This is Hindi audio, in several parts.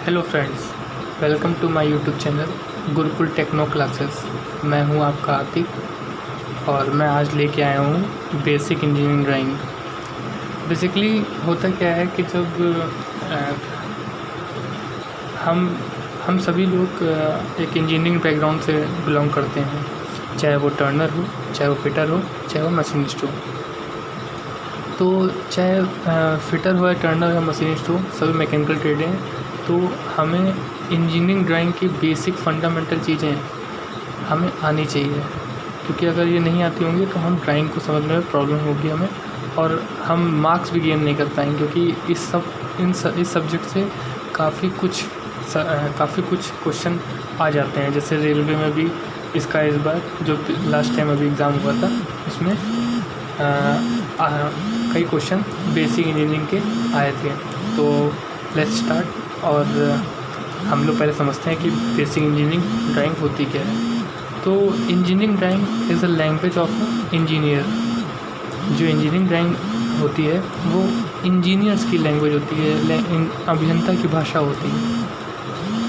Hello friends, welcome to my YouTube channel Gurukul techno classes. मैं हूं आपका आतिक और मैं आज लेके आया हूं बेसिक इंजीनियरिंग ड्राइंग। बेसिकली होता क्या है कि जब अ, हम सभी लोग एक इंजीनियरिंग बैकग्राउंड से बिलोंग करते हैं, चाहे वो टर्नर हो, चाहे वो फिटर हो, चाहे वो मशीनिस्ट हो। तो चाहे फिटर हो या टर्नर या मशीनिस्ट हो, सभी मैकेनिकल ट्रेड हैं। तो हमें इंजीनियरिंग ड्राइंग की बेसिक फंडामेंटल चीज़ें हमें आनी चाहिए, क्योंकि अगर ये नहीं आती होंगी तो हम ड्राइंग को समझने में प्रॉब्लम होगी हमें, और हम मार्क्स भी गेन नहीं कर पाएंगे, क्योंकि इस सब्जेक्ट से काफ़ी कुछ क्वेश्चन आ जाते हैं। जैसे रेलवे में भी इसका इस बार जो लास्ट टाइम अभी एग्ज़ाम हुआ था उसमें कई क्वेश्चन बेसिक इंजीनियरिंग के आए थे। तो लेट्स स्टार्ट। और हम लोग पहले समझते हैं कि बेसिक इंजीनियरिंग ड्राइंग होती क्या है। तो engineering drawing is a language of engineer. जो इंजीनियरिंग ड्राइंग होती है वो इंजीनियर्स की लैंग्वेज होती है, अभियंता की भाषा होती है।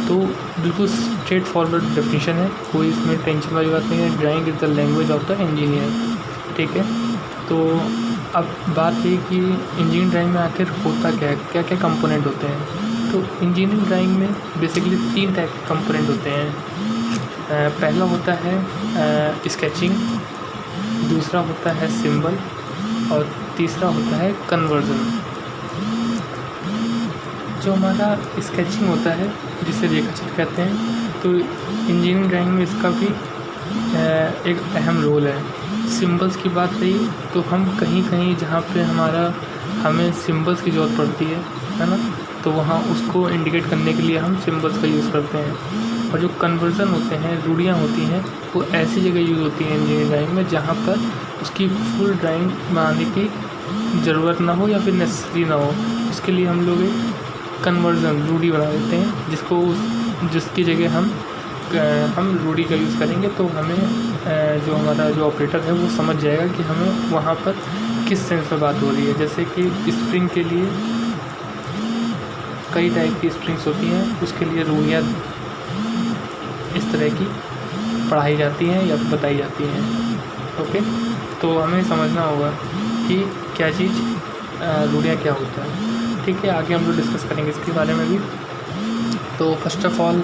तो बिल्कुल स्ट्रेट फॉरवर्ड डेफिनेशन है, कोई इसमें टेंशन वाली बात नहीं है। Drawing is the language of the engineer, ठीक है। तो अब बात ये कि इंजीनियरिंग ड्राइंग में आखिर होता क्या है, क्या क्या कंपोनेंट होते हैं। तो इंजीनियरिंग ड्राइंग में बेसिकली 3 टाइप के कंपोनेंट होते हैं। पहला होता है स्केचिंग, दूसरा होता है सिंबल, और तीसरा होता है कन्वर्जन। जो हमारा स्केचिंग होता है, जिसे रेखाचित्र कहते हैं, तो इंजीनियरिंग ड्राइंग में इसका भी एक अहम रोल है। सिंबल्स की बात रही तो हम कहीं जहाँ पे हमें सिंबल्स की ज़रूरत पड़ती है ना, तो वहाँ उसको इंडिकेट करने के लिए हम सिंबल्स का यूज़ करते हैं। और जो कन्वर्जन होते हैं, रूढ़ियाँ होती हैं, वो ऐसी जगह यूज़ होती हैं इंजीनियरिंग ड्राइंग में जहाँ पर उसकी फुल ड्राइंग बनाने की ज़रूरत ना हो या फिर नेसेसरी ना हो। उसके लिए हम लोग एक कन्वर्जन रूढ़ी बना देते हैं, जिसकी जगह हम रूढ़ी का यूज़ करेंगे तो हमें जो हमारा जो ऑपरेटर है वो समझ जाएगा कि हमें वहाँ पर किस सेंस में बात हो रही है। जैसे कि स्प्रिंग के लिए कई टाइप की स्प्रिंग्स होती हैं, उसके लिए रूढ़ियाँ इस तरह की पढ़ाई जाती हैं या बताई जाती हैं। ओके, तो हमें समझना होगा कि क्या चीज़ रूढ़ियाँ क्या होता है, ठीक है। आगे हम लोग डिस्कस करेंगे इसके बारे में भी। तो फर्स्ट ऑफ ऑल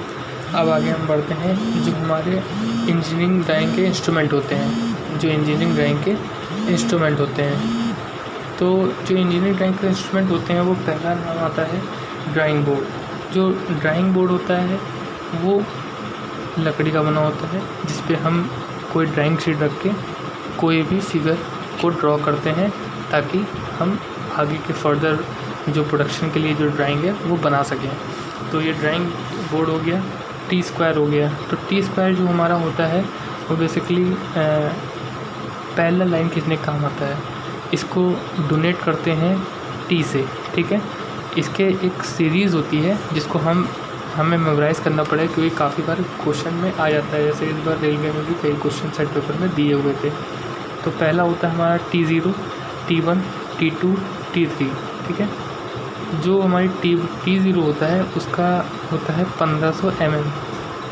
अब आगे हम बढ़ते हैं जो हमारे इंजीनियरिंग ड्राइंग के इंस्ट्रूमेंट होते हैं। जो इंजीनियरिंग ड्राइंग के इंस्ट्रूमेंट होते हैं, तो जो इंजीनियरिंग ड्राइंग के इंस्ट्रूमेंट होते हैं वो पहला नाम आता है ड्राइंग बोर्ड। जो ड्राइंग बोर्ड होता है वो लकड़ी का बना होता है, जिस पे हम कोई ड्राइंग शीट रख के कोई भी फिगर को ड्रॉ करते हैं, ताकि हम आगे के फर्दर जो प्रोडक्शन के लिए जो ड्राइंग है वो बना सकें। तो ये ड्राइंग बोर्ड हो गया। टी स्क्वायर हो गया। तो टी स्क्वायर जो हमारा होता है वो बेसिकली पैरेलल लाइन खींचने का काम आता है। इसको डोनेट करते हैं टी से, ठीक है। इसके एक सीरीज़ होती है जिसको हमें मेमोराइज़ करना पड़ेगा, क्योंकि काफ़ी बार क्वेश्चन में आ जाता है। जैसे इस बार रेलवे में भी कई क्वेश्चन सेट पेपर में दिए हुए थे। तो पहला होता है हमारा T0, T1, T2, T3, ठीक है। जो हमारी T0 होता है उसका होता है 1500 mm।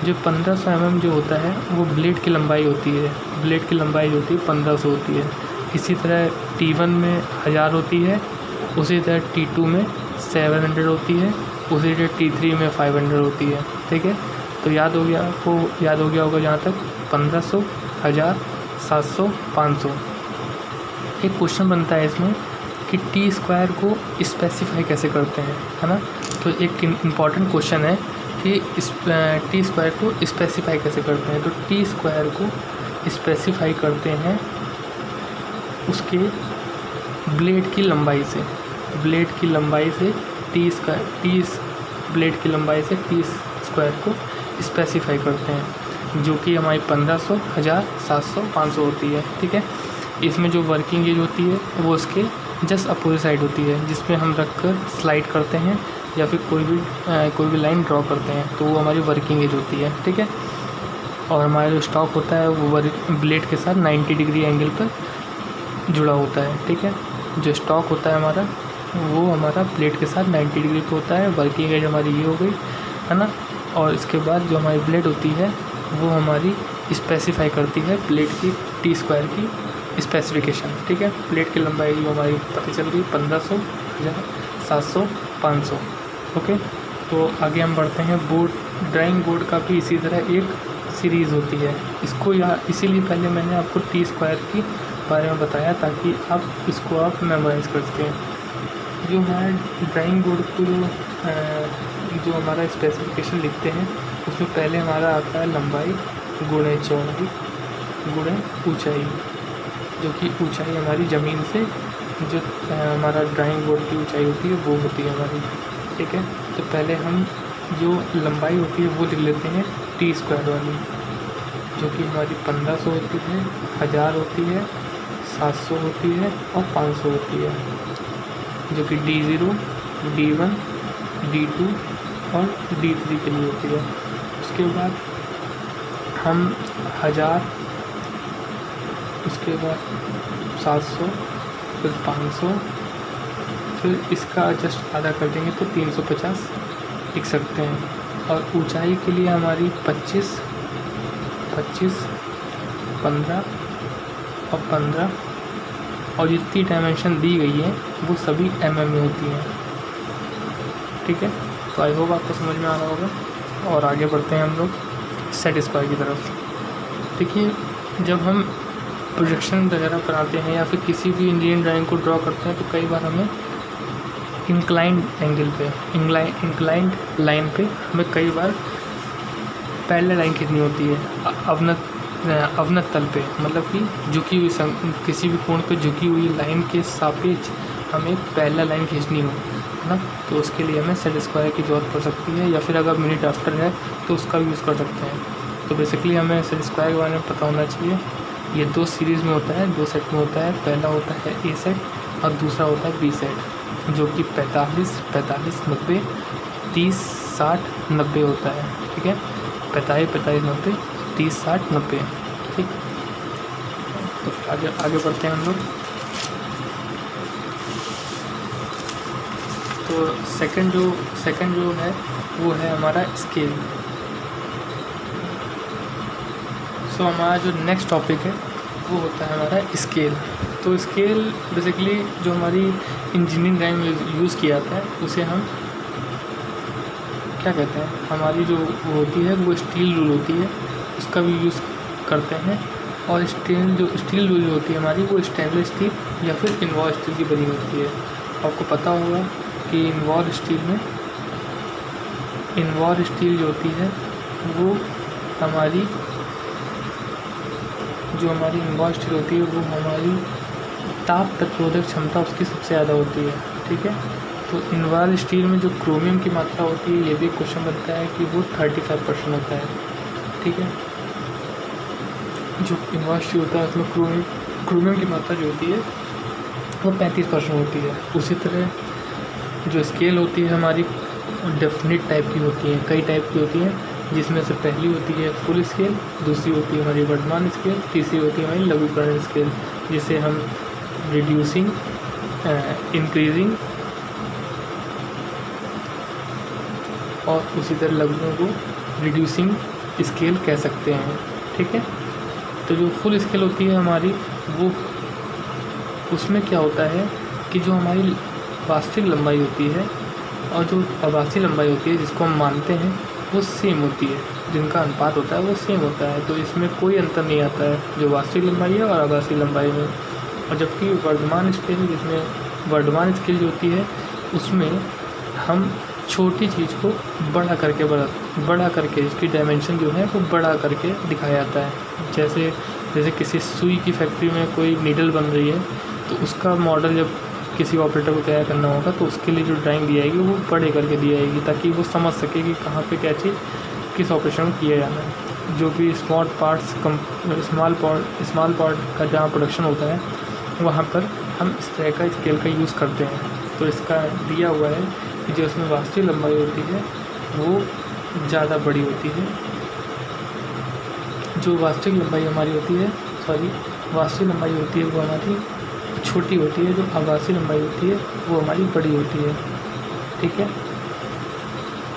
जो 1500 mm जो होता है वो ब्लेड की लंबाई होती है। ब्लेड की लंबाई जो होती है 1500 होती है। इसी तरह T1 में 1000 होती है, उसी तरह T2 में 700 होती है, उसी तरह T3 में 500 होती है, ठीक है। तो याद हो गया होगा जहाँ तक 1500, 1000, 700, 500। एक क्वेश्चन बनता है इसमें कि टी स्क्वायर को स्पेसिफाई कैसे करते हैं, है ना। तो एक इम्पॉर्टेंट क्वेश्चन है कि इस टी स्क्वायर को स्पेसिफाई कैसे करते हैं। तो टी स्क्वायर को स्पेसिफाई करते हैं उसके ब्लेड की लंबाई से। ब्लेड की लंबाई से टी स्क्वायर को स्पेसिफाई करते हैं, जो कि हमारी 1500, 1000, 700, 500 होती है, ठीक है। इसमें जो वर्किंग एज होती है वो उसके जस्ट अपोजिट साइड होती है, जिसमें हम रख कर स्लाइड करते हैं या फिर कोई भी लाइन ड्रॉ करते हैं, तो वो हमारी वर्किंग एज होती है, ठीक है। और हमारा जो स्टॉक होता है वो ब्लेड के साथ 90 डिग्री एंगल पर जुड़ा होता है, ठीक है। जो स्टॉक होता है हमारा वो हमारा प्लेट के साथ 90 डिग्री पे होता है। वर्किंग एज हमारी ये हो गई। है ना। और इसके बाद जो हमारी ब्लेड होती है वो हमारी स्पेसिफाई करती है प्लेट की टी स्क्वायर की स्पेसिफिकेशन, ठीक है। प्लेट की लंबाई जो हमारी पता चल रही है 1500, 700, 500, ओके। तो आगे हम बढ़ते हैं। बोर्ड ड्राइंग बोर्ड का भी इसी तरह एक सीरीज़ होती है। इसको इसीलिए पहले मैंने आपको टी स्क्वायर की बारे में बताया ताकि इसको आप मेमोराइज़ कर सकें। जो हमारा ड्राइंग बोर्ड को जो हमारा स्पेसिफिकेशन लिखते हैं उसमें पहले हमारा आता है लंबाई गुणे चौड़ाई गुणे ऊंचाई, जो कि ऊंचाई हमारी ज़मीन से जो हमारा ड्राइंग बोर्ड की ऊंचाई होती है वो होती है हमारी, ठीक है। तो पहले हम जो लंबाई होती है वो लिख लेते हैं टी स्क्वायर वाली, जो कि हमारी 1500 होती है, 1000 होती है, 700 होती है और 500 होती है, जो कि D0, D1, D2 और D3 के लिए होती है। उसके बाद हम 1000, उसके बाद 700, फिर 500, फिर इसका जस्ट आधा कर देंगे तो 350 लिख सकते हैं। और ऊंचाई के लिए हमारी 25, 15 और 15 और जितनी डायमेंशन दी गई है वो सभी mm में होती हैं, ठीक है। तो आई होप आपको समझ में आ रहा होगा। और आगे बढ़ते हैं हम लोग सेट स्क्वायर की तरफ। देखिए, जब हम प्रोजेक्शन वगैरह बनाते हैं या फिर किसी भी इंजीनियरिंग ड्राइंग को ड्रॉ करते हैं तो कई बार हमें इंक्लाइंड एंगल पे, इंक्लाइंड लाइन पे हमें कई बार पैरेलल लाइन खींचनी होती है अवनत तल पे, मतलब कि झुकी हुई किसी भी कोण पे झुकी हुई लाइन के सापेक्ष हमें पैरेलल लाइन खींचनी हो, है ना। तो उसके लिए हमें सेट स्क्वायर की ज़रूरत पड़ सकती है, या फिर अगर मिनी ड्राफ्टर है तो उसका भी यूज़ कर सकते हैं। तो बेसिकली हमें सेट स्क्वायर के बारे में पता होना चाहिए। ये 2 सीरीज़ में होता है, 2 सेट में होता है। पहला होता है ए सेट और दूसरा होता है बी सेट, जो कि 45, 90, 30, 60, 90 होता है, ठीक है। 45, 90, 30, 60, 90, ठीक। तो आगे बढ़ते हैं हम लोग। तो सेकंड जो है वो है हमारा स्केल। सो हमारा जो नेक्स्ट टॉपिक है वो होता है हमारा स्केल। तो स्केल बेसिकली जो हमारी इंजीनियरिंग ड्राइंग में यूज़ किया जाता है उसे हम क्या कहते हैं, हमारी जो वो होती है वो स्टील रूल होती है, उसका भी यूज़ करते हैं। और स्टील रूल होती है हमारी वो स्टेनलेस स्टील या फिर इन्वॉल्व स्टील की बनी होती है। आपको पता होगा कि इन्वॉल्व स्टील जो होती है वो हमारी इन्वॉल्व स्टील होती है वो हमारी ताप प्रतिरोधक क्षमता उसकी सबसे ज़्यादा होती है, ठीक है। तो इन्वॉल्व स्टील में जो क्रोमियम की मात्रा होती है, ये भी क्वेश्चन बनता है कि वो 35% होता है, ठीक है। जो इन्वॉल्व स्टील होता है उसमें क्रोमियम की मात्रा जो होती है वो 35% होती है। उसी तरह जो स्केल होती है हमारी डेफिनिट टाइप की होती है, कई टाइप की होती हैं, जिसमें से पहली होती है फुल स्केल, दूसरी होती है हमारी वर्तमान स्केल, तीसरी होती है हमारी लघुकरण स्केल, जिसे हम रिड्यूसिंग, इंक्रीजिंग और उसी तरह लघुओं को रिड्यूसिंग स्केल कह सकते हैं, ठीक है। तो जो फुल स्केल होती है हमारी वो, उसमें क्या होता है कि जो हमारी वास्तविक लंबाई होती है और जो आभासी लंबाई होती है जिसको हम मानते हैं वो सेम होती है, जिनका अनुपात होता है वो सेम होता है। तो इसमें कोई अंतर नहीं आता है जो वास्तविक लंबाई है और आभासी लंबाई में। और जबकि वर्तमान स्केल, जिसमें वर्तमान स्केल जो होती है उसमें हम छोटी चीज़ को बड़ा करके इसकी डायमेंशन जो है वो बड़ा करके दिखाया जाता है। जैसे किसी सुई की फैक्ट्री में कोई नीडल बन रही है तो उसका मॉडल जब किसी ऑपरेटर को तैयार करना होगा तो उसके लिए जो ड्राइंग दी जाएगी वो बड़े करके दी जाएगी, ताकि वो समझ सके कि कहाँ पे क्या चीज़ किस ऑपरेशन में किया जाना है। जो भी स्मॉल पार्ट का जहाँ प्रोडक्शन होता है वहाँ पर हम इस तरह का स्केल का यूज़ करते हैं। तो इसका दिया हुआ है कि जो इसमें वास्तविक लंबाई होती है वो ज़्यादा बड़ी होती है, जो वास्तविक लंबाई हमारी होती है वो हमारी छोटी होती है, जो आभासी लंबाई होती है वो हमारी बड़ी होती है, ठीक है।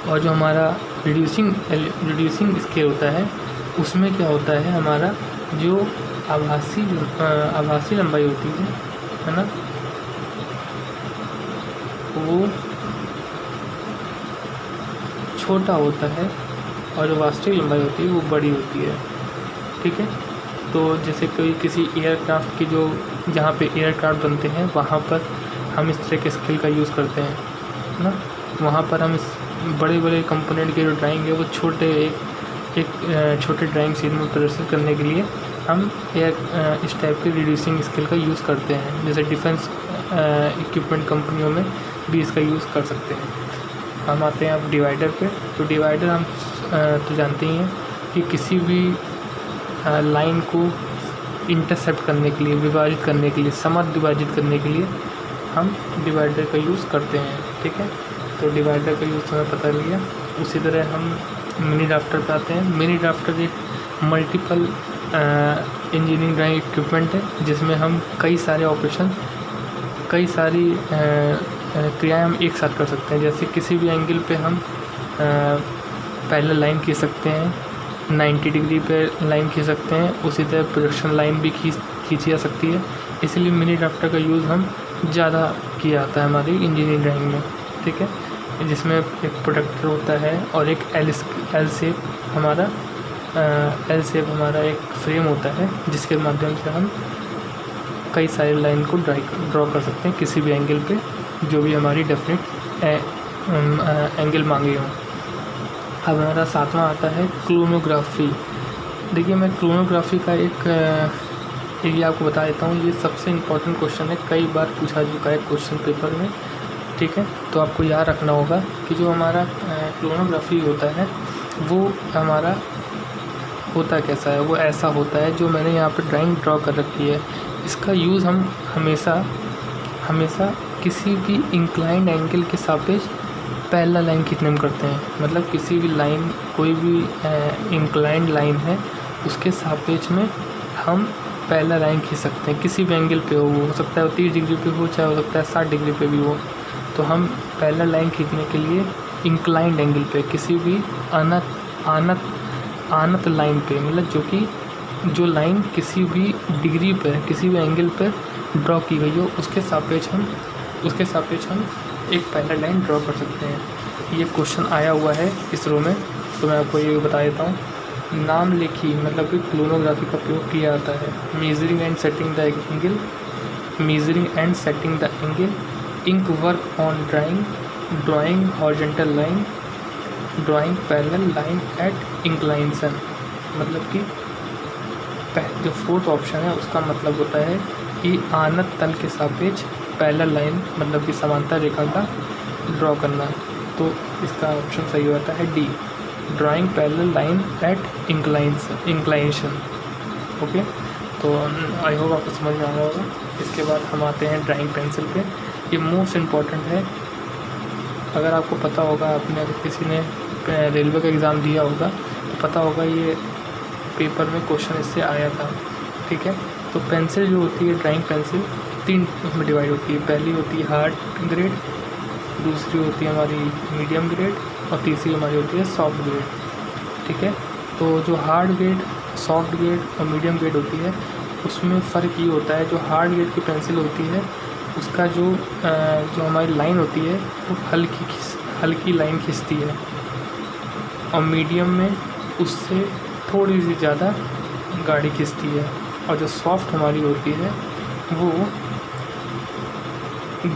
और जो हमारा रिड्यूसिंग स्केल होता है उसमें क्या होता है, हमारा जो आभासी लंबाई होती है ना, वो छोटा होता है और जो वास्तविक लंबाई होती है वो बड़ी होती है। ठीक है, तो जैसे कोई किसी एयरक्राफ्ट की जो जहाँ पे एयरक्राफ्ट बनते हैं वहाँ पर हम इस तरह के स्केल का यूज़ करते हैं ना। वहाँ पर हम इस बड़े बड़े कंपोनेंट के जो ड्राइंग है वो एक छोटे ड्राइंग शीट में प्रदर्शित करने के लिए हम इस टाइप के रिड्यूसिंग स्केल का यूज़ करते हैं। जैसे डिफेंस इक्विपमेंट कंपनियों में भी इसका यूज़ कर सकते हैं। हम आते हैं अब डिवाइडर पे। तो डिवाइडर हम तो जानते ही हैं कि किसी भी लाइन को इंटरसेप्ट करने के लिए, विभाजित करने के लिए, समद्विभाजित करने के लिए हम डिवाइडर का यूज़ करते हैं। ठीक है, तो डिवाइडर का यूज़ हमें पता लिया। उसी तरह हम मिनी ड्राफ्टर पे आते हैं। मिनी ड्राफ्टर एक मल्टीपल इंजीनियरिंग ड्राइंग इक्विपमेंट है जिसमें हम कई सारे ऑपरेशन, कई सारी क्रियाएं हम एक साथ कर सकते हैं। जैसे किसी भी एंगल पे हम पैरेलल लाइन खींच सकते हैं, 90 डिग्री पे लाइन खींच सकते हैं। उसी तरह प्रोडक्शन लाइन भी खींची जा सकती है। इसलिए मिनी ड्राफ्टर का यूज़ हम ज़्यादा किया जाता है हमारी इंजीनियरिंग ड्राइंग में। ठीक है, जिसमें एक प्रोडक्टर होता है और एक एल शेप हमारा एक फ्रेम होता है जिसके माध्यम से हम कई सारी लाइन को ड्रॉ कर सकते हैं किसी भी एंगल पे, जो भी हमारी डेफिनेट एंगल मांगे हों। अब हमारा सातवां आता है क्रोनोग्राफी। देखिए, मैं क्रोनोग्राफी का एक ये आपको बता देता हूँ। ये सबसे इम्पोर्टेंट क्वेश्चन है, कई बार पूछा चुका है क्वेश्चन पेपर में। ठीक है, तो आपको याद रखना होगा कि जो हमारा क्रोनोग्राफी होता है वो हमारा होता कैसा है। वो ऐसा होता है जो मैंने यहाँ पर ड्राइंग ड्रॉ कर रखी है। इसका यूज़ हम हमेशा किसी भी इंक्लाइंड एंगल के सापेक्ष पैरेलल लाइन खींचने में करते हैं। मतलब किसी भी लाइन, कोई भी इंक्लाइंड लाइन है उसके सापेक्ष में हम पैरेलल लाइन खींच सकते हैं। किसी भी एंगल पे हो सकता है 30 डिग्री पे हो, चाहे हो सकता है 60 डिग्री पे भी हो। तो हम पैरेलल लाइन खींचने के लिए इंक्लाइंड एंगल पे, किसी भी आनत लाइन पे, मतलब जो लाइन किसी भी डिग्री पर, किसी भी एंगल पर ड्रॉ की गई हो उसके सापेक्ष हम एक पैरेलल लाइन ड्रॉ कर सकते हैं। ये क्वेश्चन आया हुआ है इसरो में, तो मैं आपको ये बता देता हूँ। नाम लिखी मतलब कि क्रोनोग्राफी का प्रयोग किया जाता है। Measuring and setting the angle, ink work on drawing horizontal line, drawing parallel line at inclination. मतलब कि जो फोर्थ ऑप्शन है उसका मतलब होता है कि आनत तल के सापेक्ष पैरेलल लाइन, मतलब कि समांतर रेखा का ड्रॉ करना। तो इसका ऑप्शन सही होता है D, drawing parallel line at inclination. Okay, तो आई होप आपको समझ में आ रहा होगा। इसके बाद हम आते हैं ड्राइंग पेंसिल पे। ये मोस्ट इम्पॉर्टेंट है। अगर आपको पता होगा, आपने अगर किसी ने रेलवे का एग्ज़ाम दिया होगा तो पता होगा ये पेपर में क्वेश्चन इससे आया था। ठीक है, तो पेंसिल जो होती है, ड्राइंग पेंसिल 3 में डिवाइड होती है। पहली होती है हार्ड ग्रेड, दूसरी होती है हमारी मीडियम ग्रेड और तीसरी हमारी होती है सॉफ्ट ग्रेड। ठीक है, तो जो हार्ड ग्रेड, सॉफ्ट ग्रेड और मीडियम ग्रेड होती है उसमें फ़र्क ये होता है, जो हार्ड ग्रेड की पेंसिल होती है उसका जो हमारी लाइन होती है वो हल्की लाइन खींचती है, और मीडियम में उससे थोड़ी सी ज़्यादा गाढ़ी खींचती है, और जो सॉफ्ट हमारी होती है वो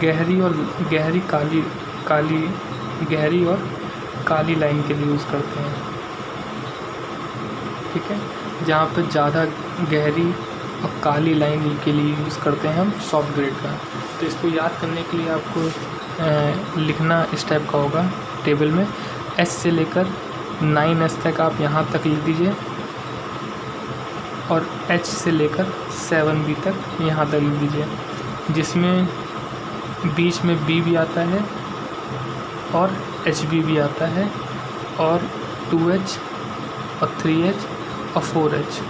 गहरी और काली लाइन के लिए यूज़ करते हैं। ठीक है, जहाँ पर ज़्यादा गहरी और काली लाइन के लिए यूज़ करते हैं हम सॉफ्ट ग्रेड का। तो इसको याद करने के लिए आपको लिखना इस टाइप का होगा टेबल में। S से लेकर 9S तक आप यहाँ तक लिख दीजिए, और H से लेकर 7B तक यहाँ तक लिख दीजिए, जिसमें बीच में B भी आता है और HB भी आता है, और 2H और 3H और 4H,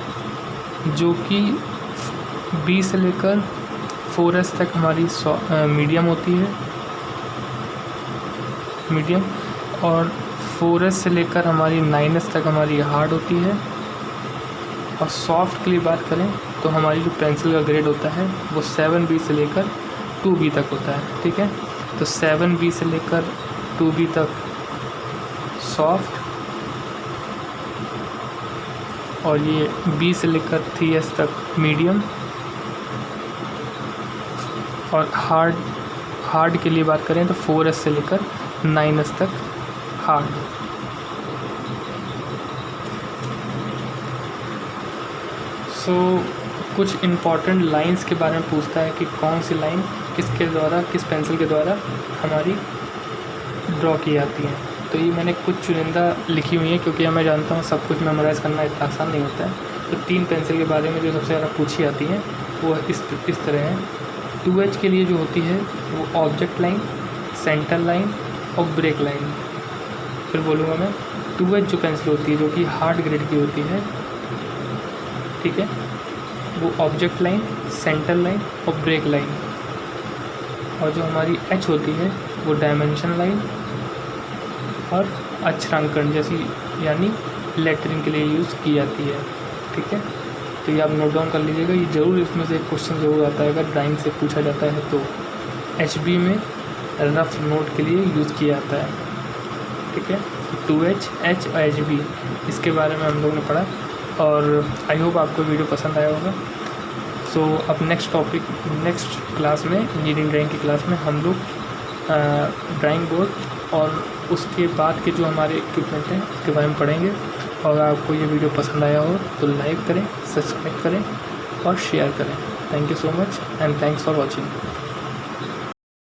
जो कि B से लेकर 4S तक हमारी मीडियम होती है, मीडियम, और 4S से लेकर हमारी 9S तक हमारी हार्ड होती है। और सॉफ्ट के लिए बात करें तो हमारी जो पेंसिल का ग्रेड होता है वो 7B से लेकर 2B तक होता है, ठीक है। तो 7B से लेकर 2B तक सॉफ्ट, और ये B से लेकर 3S तक मीडियम, और हार्ड के लिए बात करें तो 4S से लेकर 9S तक हार्ड। सो कुछ इम्पॉर्टेंट लाइंस के बारे में पूछता है कि कौन सी लाइन किसके द्वारा, किस पेंसिल के द्वारा हमारी ड्रॉ की जाती है। तो ये मैंने कुछ चुनिंदा लिखी हुई है, क्योंकि मैं जानता हूँ सब कुछ मेमोराइज़ करना इतना आसान नहीं होता है। तो 3 पेंसिल के बारे में जो सबसे ज़्यादा पूछी जाती हैं वो इस तरह है। 2H के लिए जो होती है वो ऑब्जेक्ट लाइन, सेंटर लाइन और ब्रेक लाइन। फिर बोलूँगा मैं, 2H जो पेंसिल होती है जो कि हार्ड ग्रेड की होती है, ठीक है, वो ऑब्जेक्ट लाइन, सेंटर लाइन और ब्रेक लाइन। और जो हमारी H होती है वो डायमेंशन लाइन और अक्षरांकन जैसी, यानी लेटरिंग के लिए यूज़ की जाती है, ठीक है। तो ये आप नोट डाउन कर लीजिएगा, ये ज़रूर इसमें से एक क्वेश्चन ज़रूर आता है अगर ड्राइंग से पूछा जाता है तो। HB में रफ नोट के लिए यूज़ किया जाता है, ठीक है। 2H, H और HB इसके बारे में हम लोगों ने पढ़ा, और आई होप आपको वीडियो पसंद आया होगा। सो अब नेक्स्ट क्लास में, इंजीनियरिंग ड्राइंग की क्लास में हम लोग ड्राइंग बोर्ड और उसके बाद के जो हमारे इक्विपमेंट हैं उसके बारे में पढ़ेंगे। और अगर आपको ये वीडियो पसंद आया हो तो लाइक करें, सब्सक्राइब करें और शेयर करें। Thank you so much and thanks for watching.